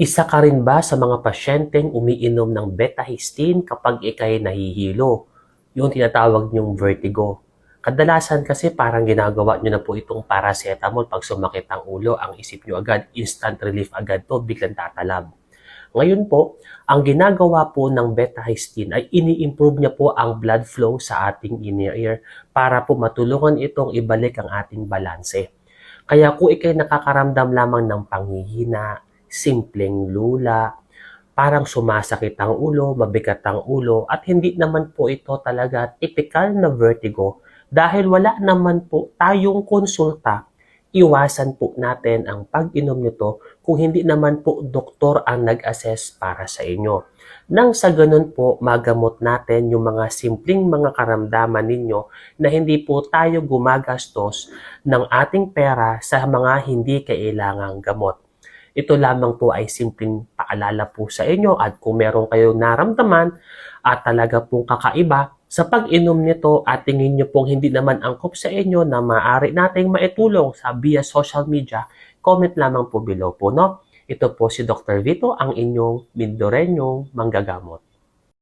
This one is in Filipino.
Isa ka rin ba sa mga pasyenteng umiinom ng betahistine kapag ika'y nahihilo? Yung tinatawag niyong vertigo. Kadalasan kasi parang ginagawa niyo na po itong paracetamol pag sumakit ang ulo. Ang isip niyo agad, instant relief agad to, biglang tatalab. Ngayon po, ang ginagawa po ng betahistine ay ini-improve niya po ang blood flow sa ating inner ear para po matulungan itong ibalik ang ating balanse. Kaya kung ikay nakakaramdam lamang ng panghihina, simpleng lula, parang sumasakit ang ulo, mabigat ang ulo, at hindi naman po ito talaga typical na vertigo dahil wala naman po tayong konsulta, iwasan po natin ang pag-inom nito kung hindi naman po doktor ang nag-assess para sa inyo. Nang sa ganun po, magamot natin yung mga simpleng mga karamdaman ninyo na hindi po tayo gumagastos ng ating pera sa mga hindi kailangang gamot. Ito lamang po ay simpleng paalala po sa inyo at kung meron kayong naramdaman at talaga pong kakaiba sa pag-inom nito at tingin nyo pong hindi naman angkop sa inyo na maaari nating maitulong sa via social media, comment lamang po below po, no? Ito po si Dr. Vito, ang inyong Mindoreñong manggagamot.